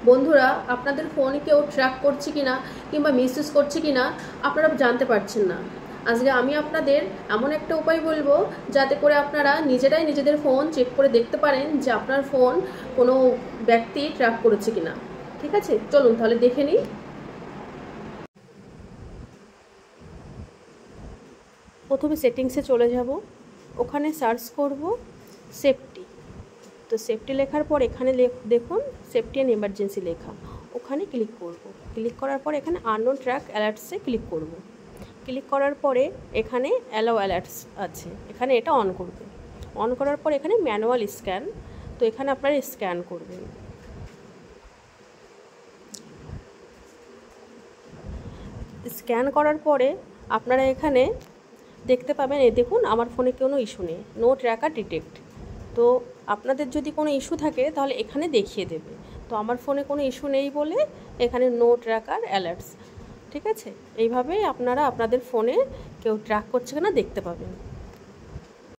বন্ধুরা আপনাদের ফোন কেউ ট্র্যাক করছে কিনা কিংবা মিসইউজ করছে কিনা আপনারা জানতে পারছেন না। আজকে আমি আপনাদের এমন একটা উপায় বলবো যাতে করে আপনারা নিজেরাই নিজেদের ফোন চেক করে দেখতে পারেন যে আপনার ফোন কোনো ব্যক্তি ট্র্যাক করেছে কিনা। ঠিক আছে, চলুন তাহলে দেখে নিই। প্রথমে সেটিংসে চলে যাব, ওখানে সার্চ করব সেফটি। তো সেফটি লেখার পর এখানে দেখুন সেফটি অ্যান্ড এমার্জেন্সি লেখা, ওখানে ক্লিক করব। ক্লিক করার পর এখানে আননোন ট্র্যাক অ্যালার্টসে ক্লিক করব। ক্লিক করার পরে এখানে অ্যালাউ অ্যালার্টস আছে, এখানে এটা অন করবে। অন করার পর এখানে ম্যানুয়াল স্ক্যান, তো এখানে আপনারা স্ক্যান করবেন। স্ক্যান করার পরে আপনারা এখানে দেখতে পাবেন, এই দেখুন আমার ফোনে কোনো ইস্যু নেই, নো ট্র্যাকার ডিটেক্ট। তো আপনাদের যদি কোনো ইস্যু থাকে তাহলে এখানে দেখিয়ে দেবে। তো আমার ফোনে কোনো ইস্যু নেই বলে এখানে নো ট্র্যাকার অ্যালার্টস। ঠিক আছে, এইভাবেই আপনারা আপনাদের ফোনে কেউ ট্র্যাক করছে কিনা দেখতে পাবেন।